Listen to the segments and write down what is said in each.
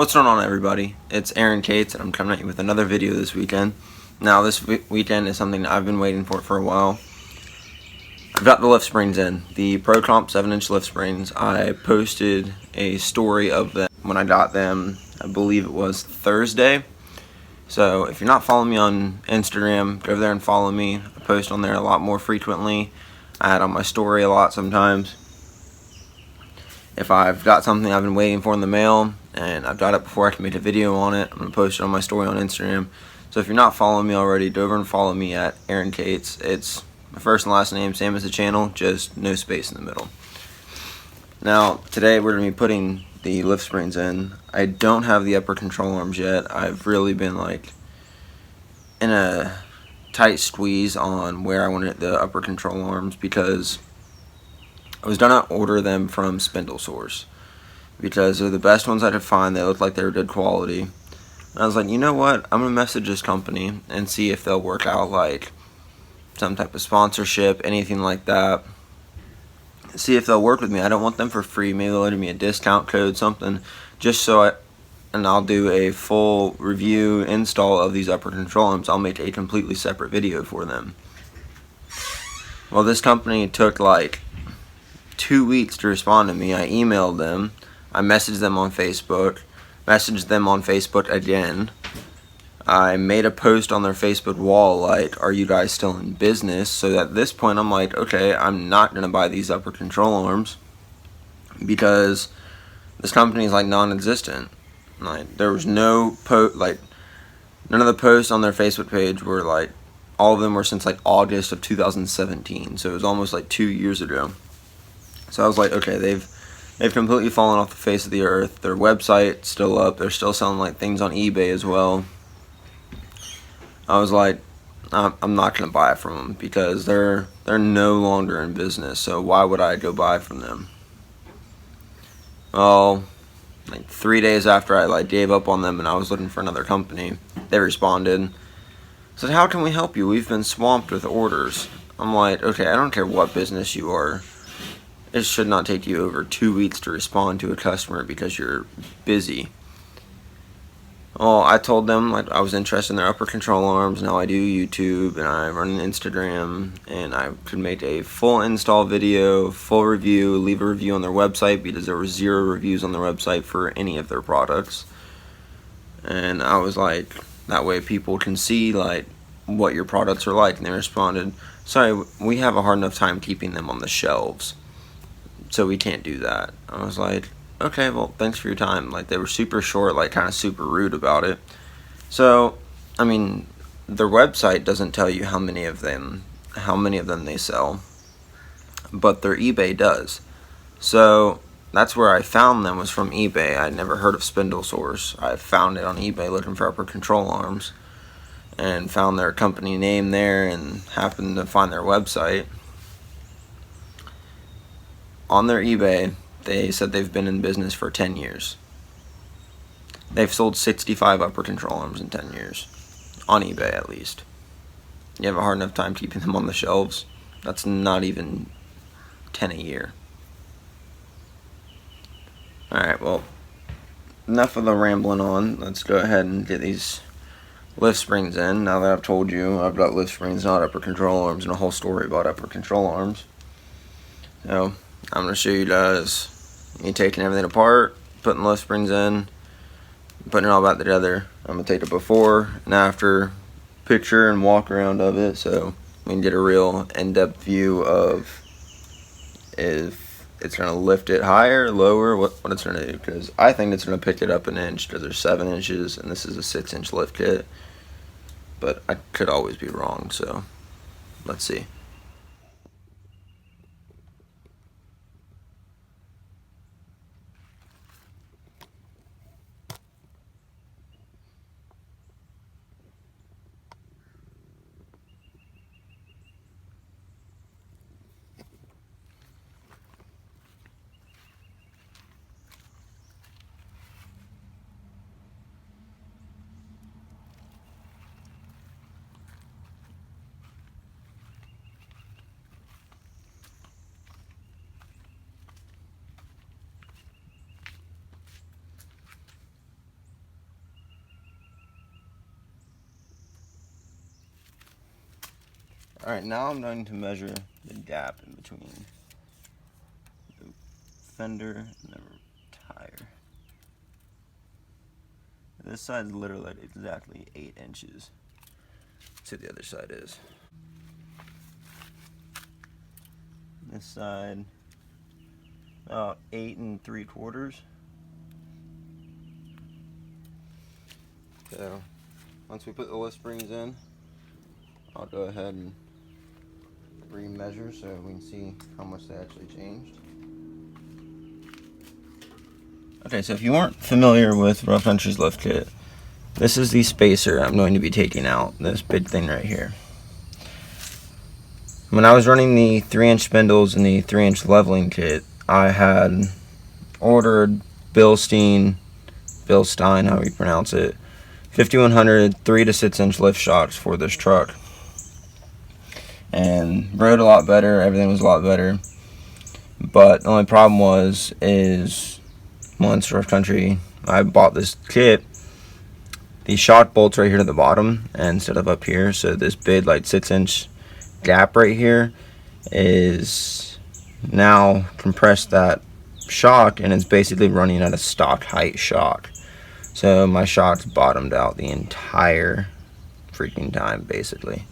What's going on, everybody? It's Aaron Cates, and I'm coming at you with another video this weekend. Now, this weekend is something that I've been waiting for a while. I've got the lift springs in, the Pro Comp 7-inch lift springs. I posted a story of them when I got them, I believe it was Thursday. So, if you're not following me on Instagram, go over there and follow me. I post on there a lot more frequently. I add on my story a lot sometimes. If I've got something I've been waiting for in the mail, and I've got it before I can make a video on it, I'm going to post it on my story on Instagram. So if you're not following me already, go over and follow me at Aaron Cates. It's my first and last name, same as the channel, just no space in the middle. Now, today we're going to be putting the lift springs in. I don't have the upper control arms yet. I've really been in a tight squeeze on where I wanted the upper control arms because I was gonna order them from Spindle Source because they're the best ones I could find. They look like they're good quality. And I was like, you know what? I'm gonna message this company and see if they'll work out like some type of sponsorship, anything like that. See if they'll work with me. I don't want them for free. Maybe they'll give me a discount code, something, just so I'll do a full review install of these upper control arms. I'll make a completely separate video for them. Well, this company took like 2 weeks to respond to me. I emailed them, I messaged them on Facebook, messaged them on Facebook again. I made a post on their Facebook wall like, are you guys still in business? So at this point I'm like, okay, I'm not going to buy these upper control arms because this company is like non-existent. Like, there was no none of the posts on their Facebook page were like, all of them were since like August of 2017, so it was almost like 2 years ago. So I was like, okay, they've completely fallen off the face of the earth. Their website's still up. They're still selling like things on eBay as well. I was like, I'm not gonna buy it from them because they're no longer in business. So why would I go buy from them? Well, like 3 days after I gave up on them and I was looking for another company, they responded. Said, how can we help you? We've been swamped with orders. I'm like, okay, I don't care what business you are. It should not take you over 2 weeks to respond to a customer because you're busy. Well, I told them like I was interested in their upper control arms. Now I do YouTube and I run an Instagram, and I could make a full install video, full review, leave a review on their website because there were 0 reviews on their website for any of their products. And I was like, that way people can see like what your products are like. And they responded, sorry, we have a hard enough time keeping them on the shelves, so we can't do that. I was like, okay, well, thanks for your time. Like, they were super short, like kind of super rude about it. So, I mean, their website doesn't tell you how many of them they sell, but their eBay does. So that's where I found them, was from eBay. I'd never heard of Spindle Source. I found it on eBay looking for upper control arms and found their company name there and happened to find their website. On their eBay, they said they've been in business for 10 years. They've sold 65 upper control arms in 10 years. On eBay, at least. You have a hard enough time keeping them on the shelves. That's not even 10 a year. Alright, well, enough of the rambling on. Let's go ahead and get these lift springs in. Now that I've told you I've got lift springs, not upper control arms, and a whole story about upper control arms. So, I'm going to show you guys me taking everything apart, putting the lift springs in, putting it all back together. I'm going to take a before and after picture and walk around of it so we can get a real in-depth view of if it's going to lift it higher, lower, what it's going to do. Because I think it's going to pick it up an inch because there's 7 inches and this is a 6-inch lift kit. But I could always be wrong, so let's see. Alright, now I'm going to measure the gap in between the fender and the tire. This side is literally exactly 8 inches to the other side is. This side, about 8 3/4. So, once we put the lift springs in, I'll go ahead and re-measure so we can see how much they actually changed. Okay, so if you aren't familiar with Rough Country's lift kit, this is the spacer I'm going to be taking out, this big thing right here. When I was running the 3-inch spindles and the 3-inch leveling kit, I had ordered Bilstein, however you pronounce it, 5100 3 to 6 inch lift shocks for this truck. And rode a lot better, everything was a lot better. But the only problem is once Rough Country, I bought this kit, the shock bolts right here to the bottom instead of up here, so this big like 6-inch gap right here is now compressed that shock, and it's basically running at a stock height shock. So my shock's bottomed out the entire freaking time basically.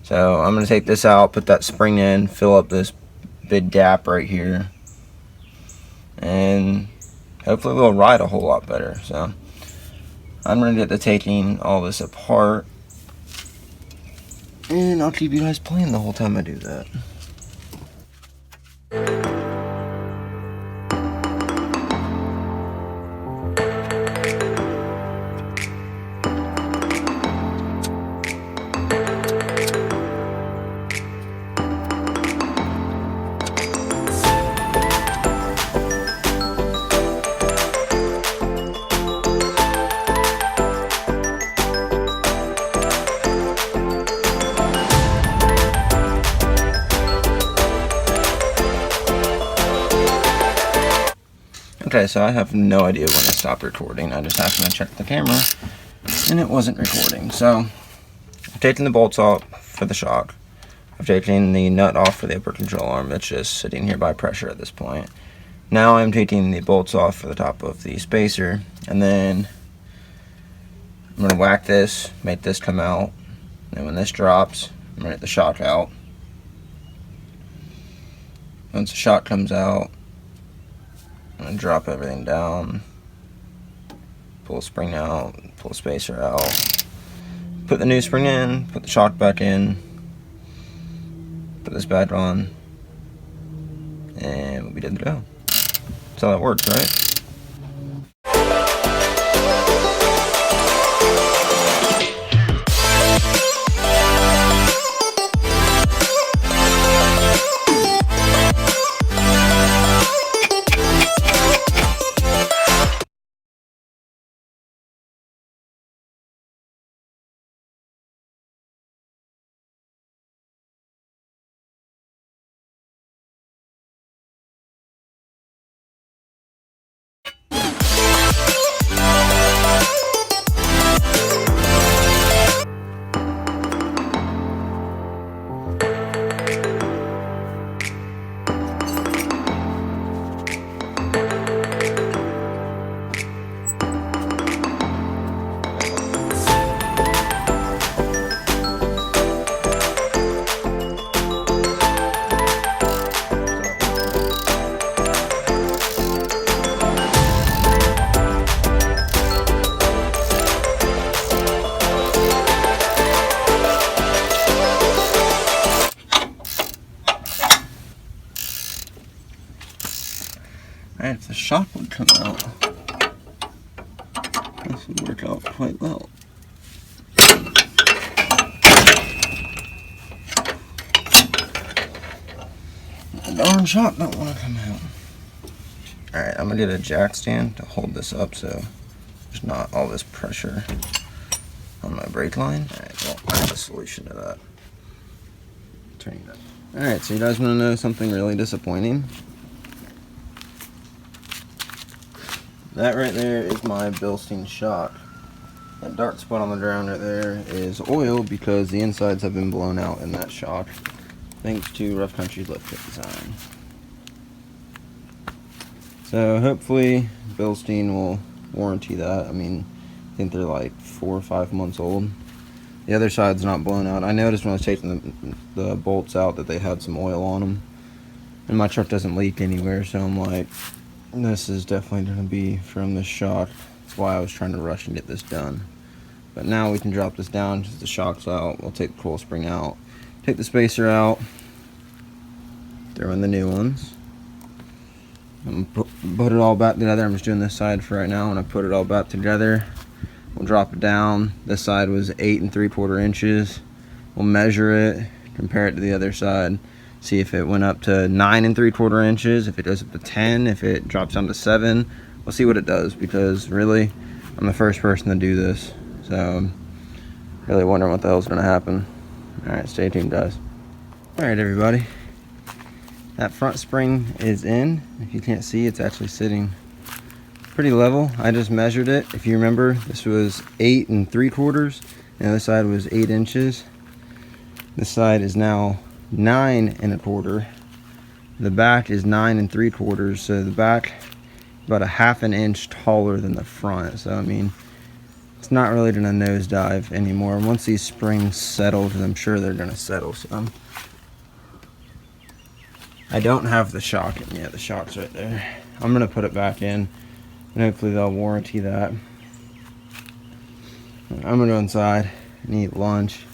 So I'm going to take this out, put that spring in, fill up this big gap right here, and hopefully we'll ride a whole lot better. So I'm going to get to taking all this apart, and I'll keep you guys playing the whole time I do that. Okay, so I have no idea when I stopped recording. I just happened to check the camera, and it wasn't recording. So, I've taken the bolts off for the shock. I've taken the nut off for the upper control arm. It's just sitting here by pressure at this point. Now I'm taking the bolts off for the top of the spacer, and then I'm going to whack this, make this come out. And when this drops, I'm going to get the shock out. Once the shock comes out, I'm going to drop everything down, pull the spring out, pull the spacer out, put the new spring in, put the shock back in, put this back on, and we'll be good to go. That's how that works, right? Alright, if the shock would come out, this would work out quite well. The darn shock don't want to come out. Alright, I'm going to get a jack stand to hold this up so there's not all this pressure on my brake line. Alright, well, I have a solution to that. Turning it up. Alright, so you guys want to know something really disappointing? That right there is my Bilstein shock. That dark spot on the ground right there is oil because the insides have been blown out in that shock, thanks to Rough Country's lift kit design. So hopefully Bilstein will warranty that. I mean, I think they're like 4 or 5 months old. The other side's not blown out. I noticed when I was taking the bolts out that they had some oil on them. And my truck doesn't leak anywhere, so I'm like, this is definitely going to be from this shock. That's why I was trying to rush and get this done. But now we can drop this down because the shock's out. We'll take the coil spring out, take the spacer out, throw in the new ones, and put it all back together. I'm just doing this side for right now. When I put it all back together, we'll drop it down. This side was 8 3/4 inches. We'll measure it, compare it to the other side, see if it went up to 9 3/4 inches, if it goes up to 10, if it drops down to 7. We'll see what it does, because really, I'm the first person to do this. So I'm really wondering what the hell's going to happen. Alright, stay tuned, guys. Alright, everybody. That front spring is in. If you can't see, it's actually sitting pretty level. I just measured it. If you remember, this was 8 3/4. The other side was 8 inches. This side is now 9 1/4. The back is 9 3/4. So the back about a 1/2 inch taller than the front. So I mean, it's not really gonna nosedive anymore once these springs settle, because I'm sure they're gonna settle some. I don't have the shock in yet. The shock's right there. I'm gonna put it back in, and hopefully they'll warranty that. I'm gonna go inside and eat lunch.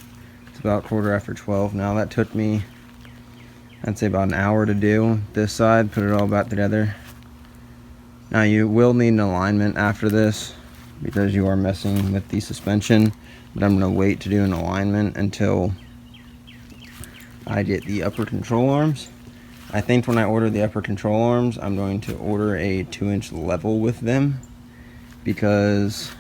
It's about 12:15 now. That took me, I'd say, about an hour to do this side, put it all back together. Now you will need an alignment after this, because you are messing with the suspension, but I'm going to wait to do an alignment until I get the upper control arms. I think when I order the upper control arms, I'm going to order a 2-inch level with them, because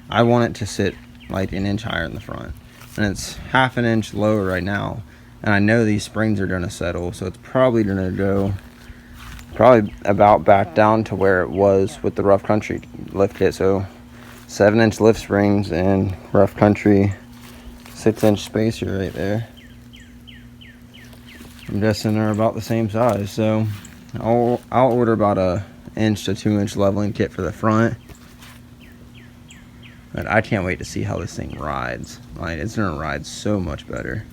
I want it to sit like an inch higher in the front, and it's 1/2 inch lower right now, and I know these springs are going to settle, so it's probably going to go about back down to where it was with the Rough Country lift kit. So 7-inch lift springs and Rough Country 6-inch spacer right there. I'm guessing they're about the same size, so I'll order about a 1 to 2 inch leveling kit for the front. But I can't wait to see how this thing rides. Like, it's gonna ride so much better.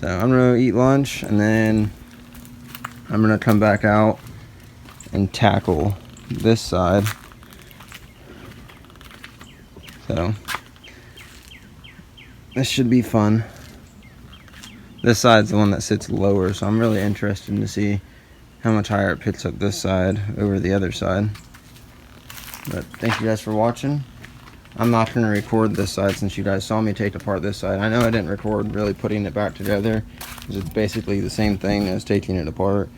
So I'm gonna eat lunch, and then I'm gonna come back out and tackle this side. So this should be fun. This side's the one that sits lower, so I'm really interested to see how much higher it picks up this side over the other side. But thank you guys for watching. I'm not going to record this side since you guys saw me take apart this side. I know I didn't record really putting it back together, because it's basically the same thing as taking it apart.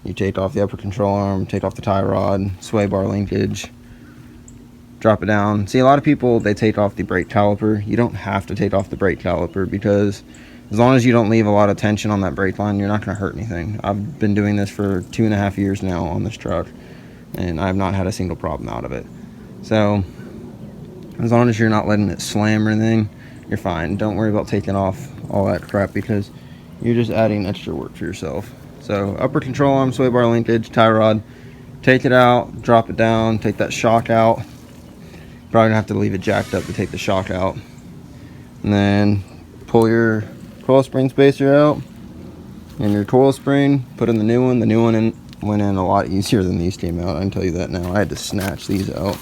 You take off the upper control arm, take off the tie rod, sway bar linkage, drop it down. See, a lot of people, they take off the brake caliper. You don't have to take off the brake caliper, because as long as you don't leave a lot of tension on that brake line, you're not going to hurt anything. I've been doing this for 2.5 years now on this truck, and I've not had a single problem out of it. So as long as you're not letting it slam or anything, you're fine. Don't worry about taking off all that crap, because you're just adding extra work for yourself. So upper control arm, sway bar linkage, tie rod, take it out, drop it down, take that shock out. Probably gonna have to leave it jacked up to take the shock out. And then pull your coil spring spacer out, and your coil spring, put in the new one. The new one went in a lot easier than these came out, I can tell you that now. I had to snatch these out.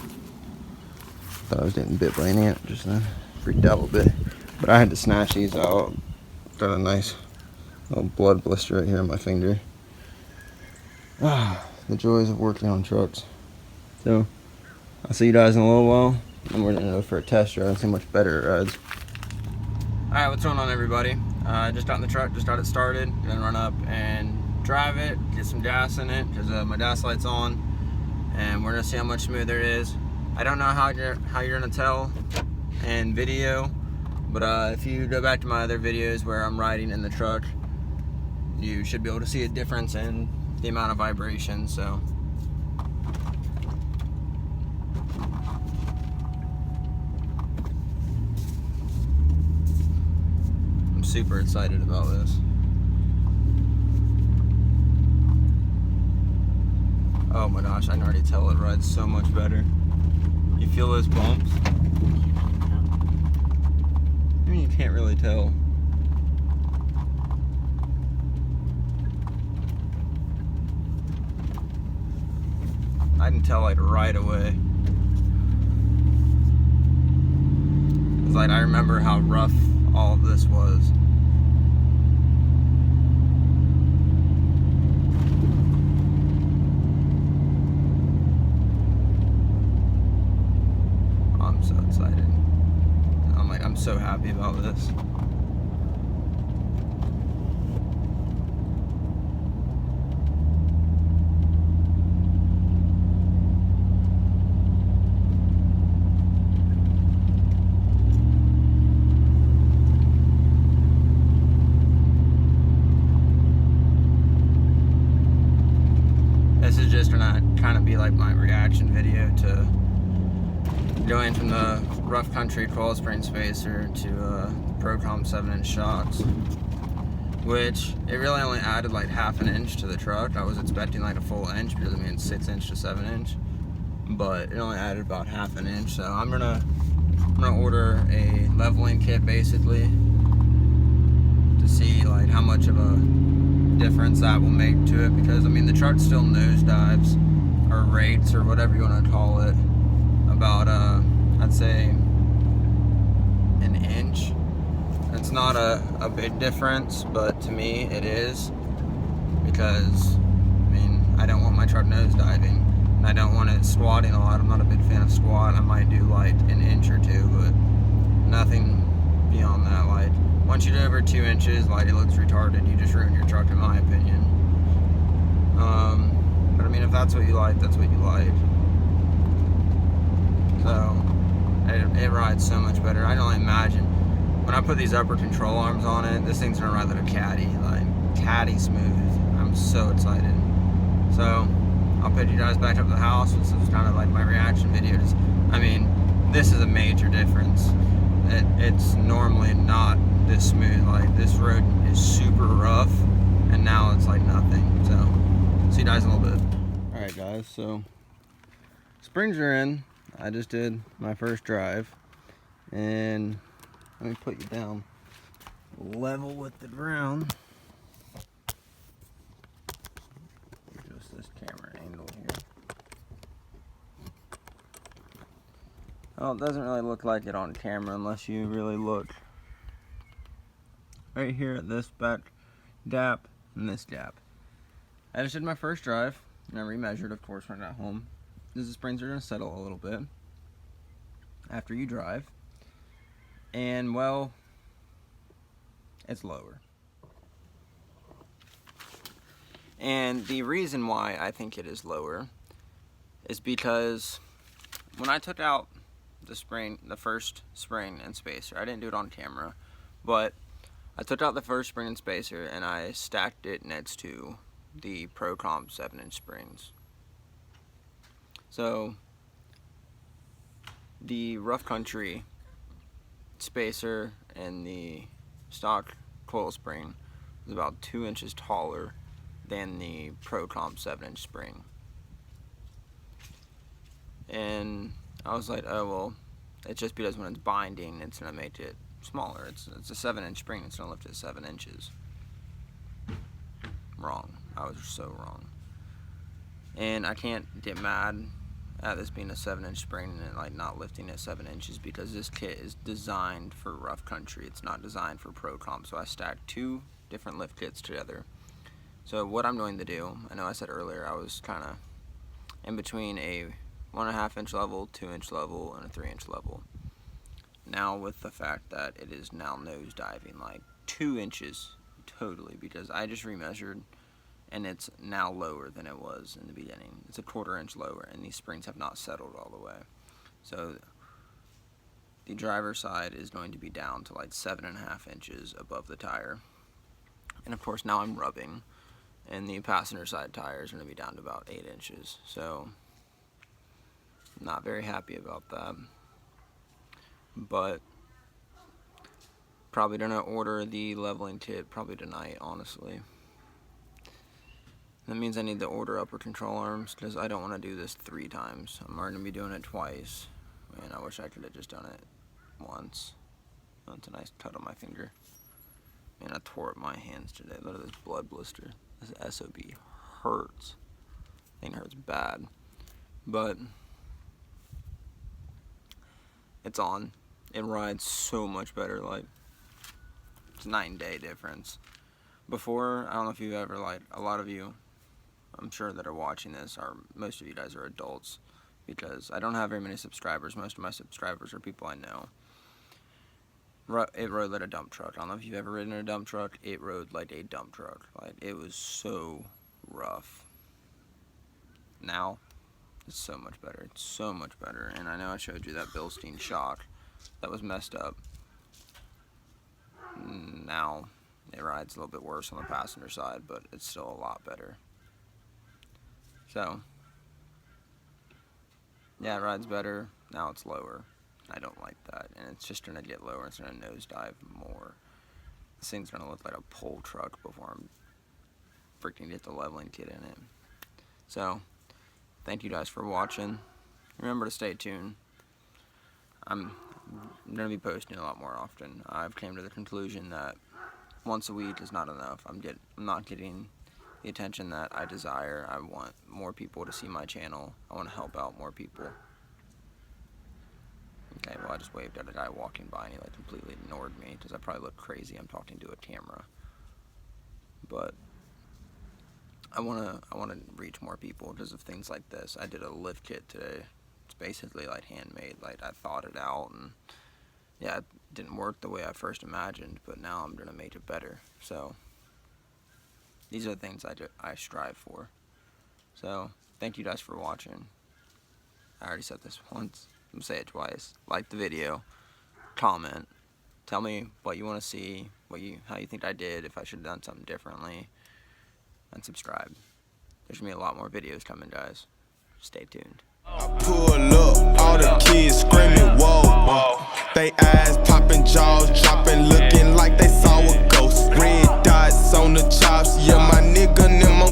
Thought I was getting bit by an ant just then. Freaked out a little bit. But I had to snatch these out. Got a nice little blood blister right here on my finger. Ah, the joys of working on trucks. So I'll see you guys in a little while, and we're gonna go for a test drive and see how much better it rides. Alright, what's going on, everybody? Just got in the truck, just got it started. Gonna run up and drive it, get some gas in it, because my gas light's on, and we're gonna see how much smoother it is. I don't know how you're gonna tell in video, but if you go back to my other videos where I'm riding in the truck, you should be able to see a difference in the amount of vibration. So super excited about this. Oh my gosh, I can already tell it rides so much better. You feel those bumps? I mean, you can't really tell. I can tell like right away. It's like I remember how rough all of this was. I'm so excited. I'm so happy about this. This is just gonna kind of be like my reaction video to going from the rough country coil spring spacer to Pro Comp 7-inch shocks, which it really only added like half an inch to the truck. I was expecting like a full inch because I mean 6-inch to 7-inch, but it only added about half an inch. So I'm gonna order a leveling kit basically to see like how much of a difference that will make to it, because I mean the truck still nosedives or rates or whatever you want to call it about I'd say an inch. It's not a big difference, but to me it is, because I mean I don't want my truck nosediving and I don't want it squatting a lot. I'm not a big fan of squat. I might do like an inch or two, but nothing beyond that. Like once you do over 2 inches, like it looks retarded. You just ruin your truck, in my opinion. But I mean, if that's what you like, that's what you like. So it rides so much better. I can only imagine when I put these upper control arms on it, this thing's gonna ride like a caddy, like caddy smooth. I'm so excited. So I'll put you guys back up to the house. This is kind of like my reaction video. I mean, this is a major difference. It's normally not this smooth. Like this road is super rough, and now it's like nothing. So see you guys in a little bit. All right, guys. So springs are in. I just did my first drive, and let me put you down level with the ground. Just this camera angle here. Well, it doesn't really look like it on camera unless you really look right here at this back gap and this gap. I just did my first drive and I remeasured, of course, when I got home. The springs are going to settle a little bit after you drive, and well, it's lower. And the reason why I think it is lower is because when I took out the first spring and spacer, I didn't do it on camera, but I took out the first spring and spacer and I stacked it next to the Pro Comp 7-inch springs. So the rough country spacer and the stock coil spring is about 2 inches taller than the Pro Comp 7-inch spring. And I was like, oh well, it's just because when it's binding, it's gonna make it smaller. It's a 7-inch spring, it's gonna lift it 7 inches. Wrong. I was so wrong. And I can't get mad at this being a 7-inch spring and it, like, not lifting at 7 inches, because this kit is designed for rough country. It's not designed for Pro Comp. So I stacked 2 different lift kits together. So what I'm going to do, I know I said earlier I was kind of in between a 1.5 inch level, 2 inch level, and a 3 inch level. Now with the fact that it is now nose diving like 2 inches totally, because I just remeasured and it's now lower than it was in the beginning. It's a 1/4 inch lower, and these springs have not settled all the way. So the driver's side is going to be down to like 7.5 inches above the tire. And of course now I'm rubbing, and the passenger side tire is going to be down to about 8 inches. So not very happy about that. But Probably gonna order the leveling kit probably tonight, honestly. That means I need to order upper control arms because I don't want to do this 3 times. I'm already gonna be doing it twice, and I wish I could have just done it once. That's a nice cut on my finger. And I tore up my hands today. Look at this blood blister. This SOB hurts. Thing hurts bad. But it's on. It rides so much better. Like, it's a night and day difference. Before, I don't know if you've ever, like, a lot of you, I'm sure that are watching this, or most of you guys are adults, because I don't have very many subscribers. Most of my subscribers are people I know. It rode like a dump truck. I don't know if you've ever ridden in a dump truck. It rode like a dump truck. Like, it was so rough. Now, it's so much better. It's so much better. And I know I showed you that Bilstein shock that was messed up. Now, it rides a little bit worse on the passenger side, but it's still a lot better. So, yeah, it rides better. Now it's lower. I don't like that, and it's just gonna get lower. It's gonna nosedive more. This thing's gonna look like a pull truck before I'm freaking get the leveling kit in it. So, thank you guys for watching. Remember to stay tuned. I'm gonna be posting a lot more often. I've came to the conclusion that once a week is not enough. I'm not getting the attention that I desire. I want more people to see my channel. I want to help out more people. Okay, well, I just waved at a guy walking by and he like completely ignored me because I probably look crazy. I'm talking to a camera. But I wanna reach more people because of things like this. I did a lift kit today. It's basically like handmade. Like, I thought it out, and yeah, it didn't work the way I first imagined, but now I'm gonna make it better. So these are the things I strive for. So thank you guys for watching. I already said this once. I'm gonna say it twice. Like the video, comment, tell me what you want to see, how you think I did, if I should have done something differently, and subscribe. There's gonna be a lot more videos coming, guys. Stay tuned. I pull up, all the kids screaming, whoa. They eyes popping, jaws dropping, looking like they saw a ghost. Red dots on the chops, yeah, my nigga